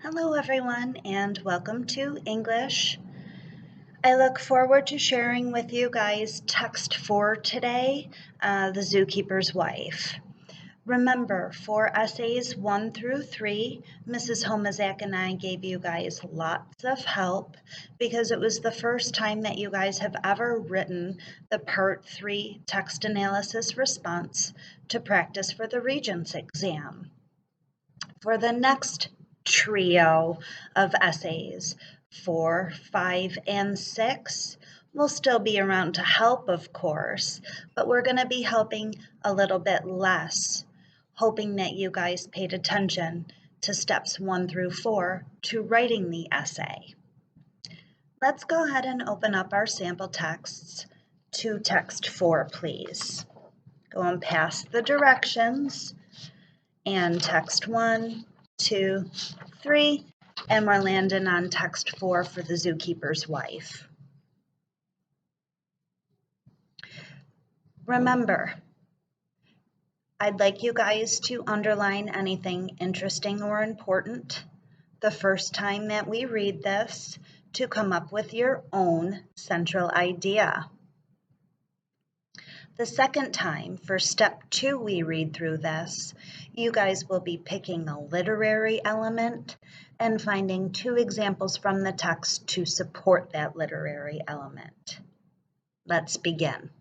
Hello everyone and welcome to English. I look forward to sharing with you guys text for today, The Zookeeper's Wife. Remember, for essays 1 through 3, Mrs. Homizak and I gave you guys lots of help because it was the first time that you guys have ever written the Part 3 text analysis response to practice for the Regents exam. For the next trio of essays, 4, 5, and 6, we'll still be around to help, of course, but we're going to be helping a little bit less, hoping that you guys paid attention to steps 1 through 4 to writing the essay. Let's go ahead and open up our sample texts to text 4, please. Going past the directions and text 1, 2, 3, and we're landing on text 4 for the Zookeeper's Wife. Remember, I'd like you guys to underline anything interesting or important the first time that we read this to come up with your own central idea. The second time, for step 2, we read through this, you guys will be picking a literary element and finding 2 examples from the text to support that literary element. Let's begin.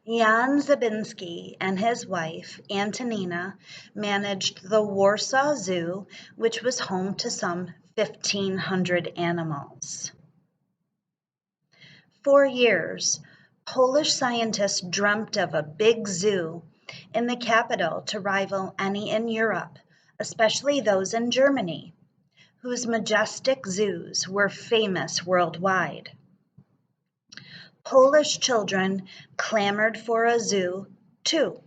Jan Zabinski and his wife, Antonina, managed the Warsaw Zoo, which was home to some 1,500 animals. For years, Polish scientists dreamt of a big zoo in the capital to rival any in Europe, especially those in Germany, whose majestic zoos were famous worldwide. Polish children clamored for a zoo, too.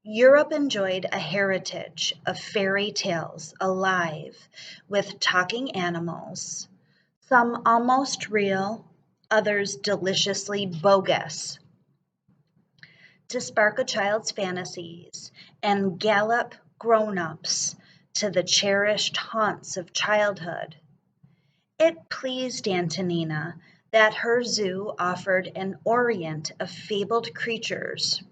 Europe enjoyed a heritage of fairy tales alive with talking animals, some almost real, others deliciously bogus, to spark a child's fantasies and gallop grown-ups to the cherished haunts of childhood. It pleased Antonina that her zoo offered an orient of fabled creatures,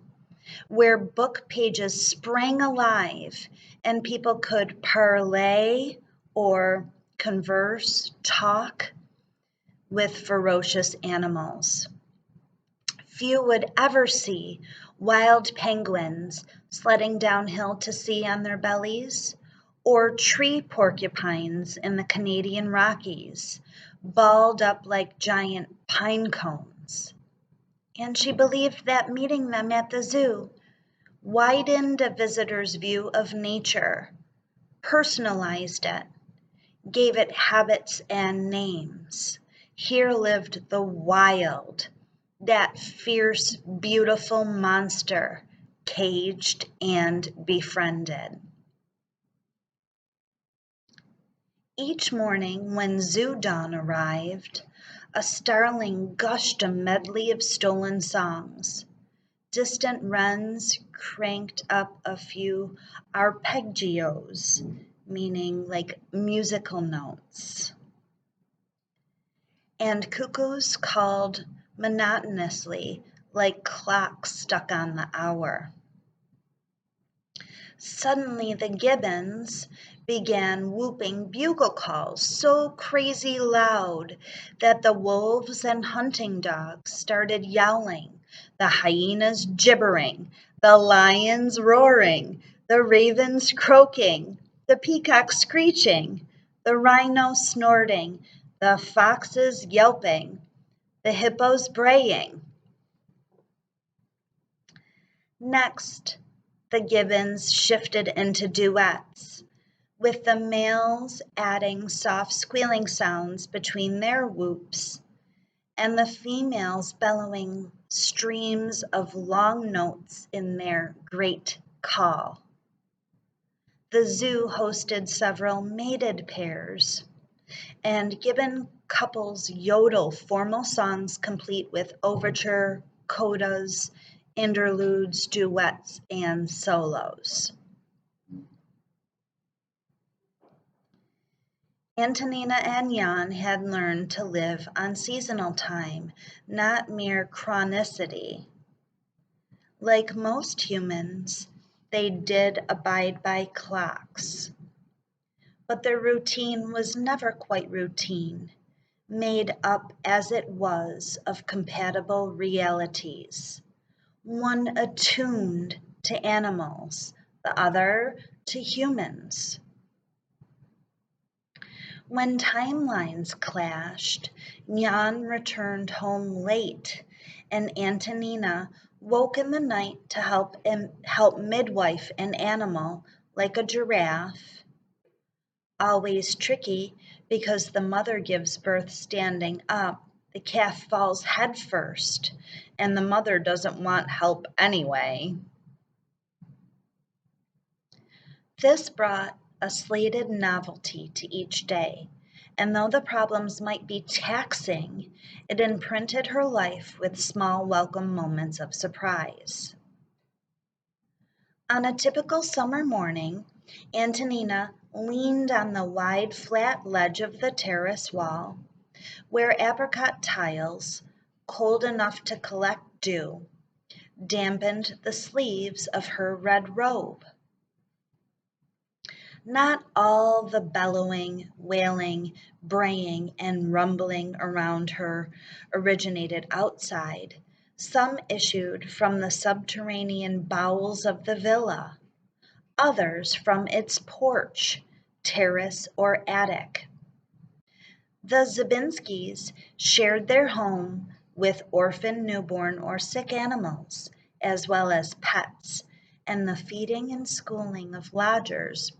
where book pages sprang alive and people could parlay or converse, talk with ferocious animals. Few would ever see wild penguins sledding downhill to sea on their bellies, or tree porcupines in the Canadian Rockies, balled up like giant pine cones. And she believed that meeting them at the zoo widened a visitor's view of nature, personalized it, gave it habits and names. Here lived the wild, that fierce, beautiful monster, caged and befriended. Each morning when zoo dawn arrived, a starling gushed a medley of stolen songs. Distant wrens cranked up a few arpeggios, meaning like musical notes. And cuckoos called monotonously like clocks stuck on the hour. Suddenly the gibbons began whooping bugle calls so crazy loud that the wolves and hunting dogs started yowling, the hyenas gibbering, the lions roaring, the ravens croaking, the peacocks screeching, the rhino snorting, the foxes yelping, the hippos braying. Next, the gibbons shifted into duets, with the males adding soft squealing sounds between their whoops, and the females bellowing streams of long notes in their great call. The zoo hosted several mated pairs, and gibbon couples yodel formal songs complete with overture, codas, interludes, duets, and solos. Antonina and Jan had learned to live on seasonal time, not mere chronicity. Like most humans, they did abide by clocks, but their routine was never quite routine, made up as it was of compatible realities, one attuned to animals, the other to humans. When timelines clashed, Jan returned home late, and Antonina woke in the night to help midwife an animal like a giraffe. Always tricky because the mother gives birth standing up, the calf falls head first, and the mother doesn't want help anyway. This brought a slated novelty to each day, and though the problems might be taxing, it imprinted her life with small welcome moments of surprise. On a typical summer morning, Antonina leaned on the wide flat ledge of the terrace wall, where apricot tiles, cold enough to collect dew, dampened the sleeves of her red robe. Not all the bellowing, wailing, braying, and rumbling around her originated outside. Some issued from the subterranean bowels of the villa, others from its porch, terrace, or attic. The Zabinskis shared their home with orphan, newborn, or sick animals, as well as pets, and the feeding and schooling of lodgers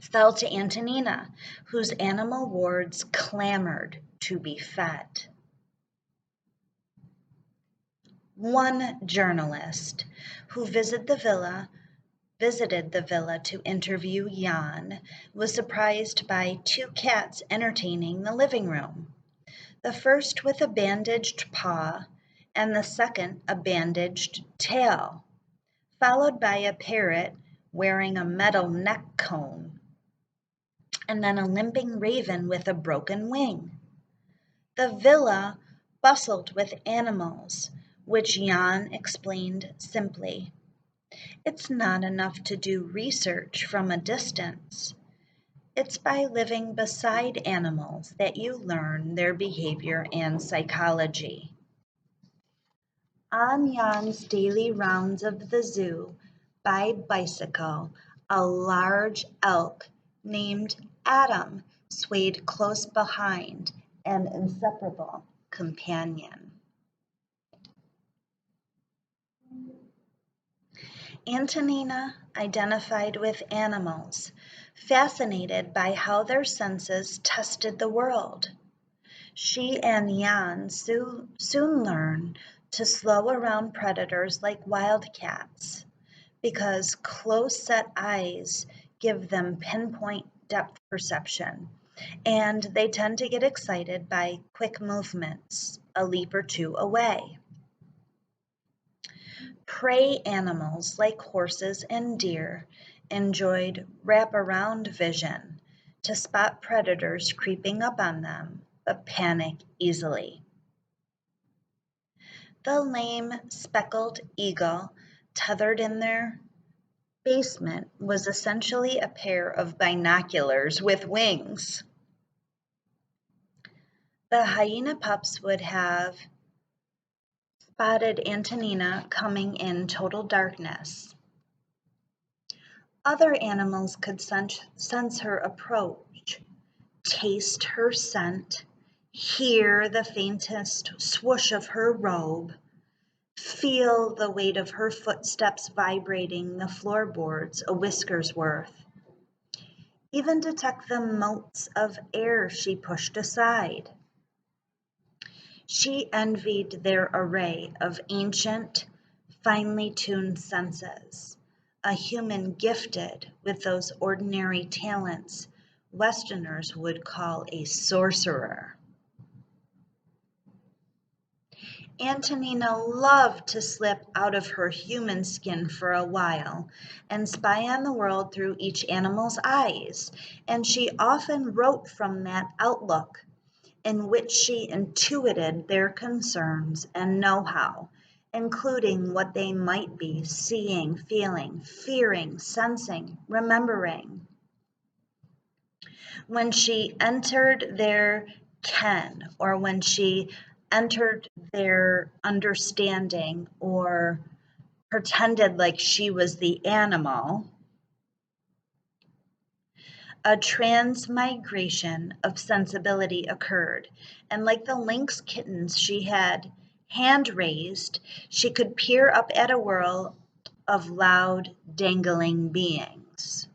fell to Antonina, whose animal wards clamored to be fed. One journalist who visited the villa to interview Jan was surprised by two cats entertaining the living room. The first with a bandaged paw and the second a bandaged tail, followed by a parrot wearing a metal neck cone, and then a limping raven with a broken wing. The villa bustled with animals, which Jan explained simply. It's not enough to do research from a distance. It's by living beside animals that you learn their behavior and psychology. On Jan's daily rounds of the zoo by bicycle, a large elk named Adam swayed close behind, an inseparable companion. Antonina identified with animals, fascinated by how their senses tested the world. She and Jan soon learned to slow around predators like wildcats, because close-set eyes give them pinpoint depth perception, and they tend to get excited by quick movements, a leap or two away. Prey animals like horses and deer enjoyed wraparound vision to spot predators creeping up on them, but panic easily. The lame speckled eagle tethered in their basement was essentially a pair of binoculars with wings. The hyena pups would have spotted Antonina coming in total darkness. Other animals could sense her approach, taste her scent, hear the faintest swoosh of her robe, feel the weight of her footsteps vibrating the floorboards a whisker's worth, even detect the motes of air she pushed aside. She envied their array of ancient, finely tuned senses, a human gifted with those ordinary talents Westerners would call a sorcerer. Antonina loved to slip out of her human skin for a while and spy on the world through each animal's eyes, and she often wrote from that outlook, in which she intuited their concerns and know-how, including what they might be seeing, feeling, fearing, sensing, remembering. When she entered their ken, or when she entered their understanding, or pretended like she was the animal, a transmigration of sensibility occurred, and like the lynx kittens she had hand raised, she could peer up at a world of loud, dangling beings.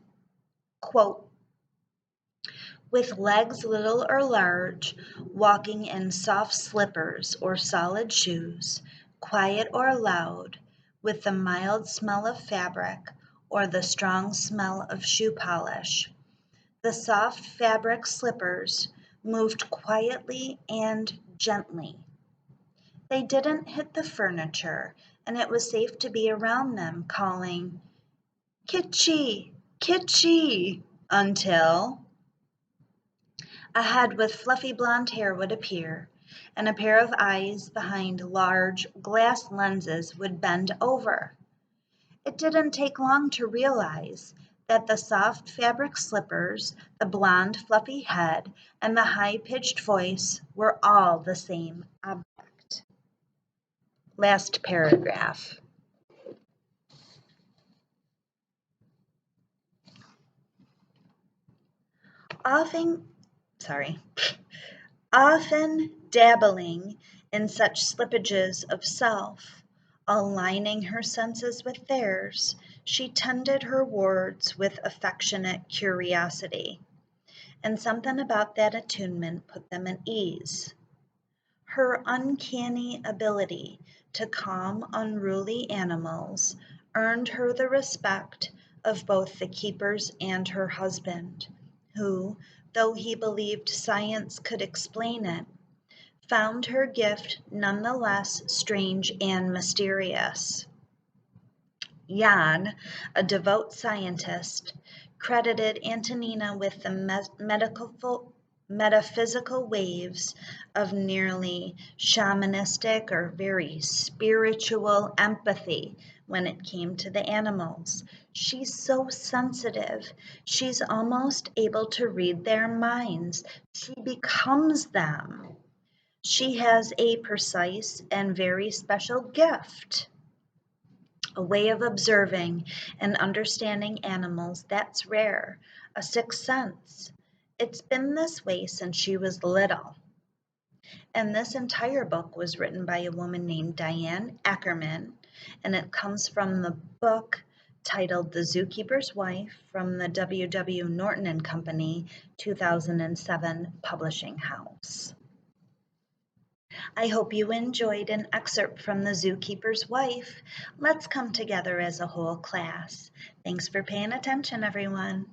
Quote, with legs little or large, walking in soft slippers or solid shoes, quiet or loud, with the mild smell of fabric or the strong smell of shoe polish. The soft fabric slippers moved quietly and gently. They didn't hit the furniture, and it was safe to be around them, calling, Kitchi, Kitchi, until a head with fluffy blonde hair would appear, and a pair of eyes behind large glass lenses would bend over. It didn't take long to realize that the soft fabric slippers, the blonde fluffy head, and the high-pitched voice were all the same object. Last paragraph. Often, sorry, often dabbling in such slippages of self, aligning her senses with theirs, she tended her wards with affectionate curiosity, and something about that attunement put them at ease. Her uncanny ability to calm unruly animals earned her the respect of both the keepers and her husband, who, though he believed science could explain it, found her gift nonetheless strange and mysterious. Jan, a devout scientist, credited Antonina with the metaphysical waves of nearly shamanistic or very spiritual empathy when it came to the animals. She's so sensitive. She's almost able to read their minds. She becomes them. She has a precise and very special gift, a way of observing and understanding animals that's rare, a sixth sense. It's been this way since she was little. And this entire book was written by a woman named Diane Ackerman, and it comes from the book titled The Zookeeper's Wife from the W. Norton and Company 2007 publishing house. I hope you enjoyed an excerpt from The Zookeeper's Wife. Let's come together as a whole class. Thanks for paying attention, everyone.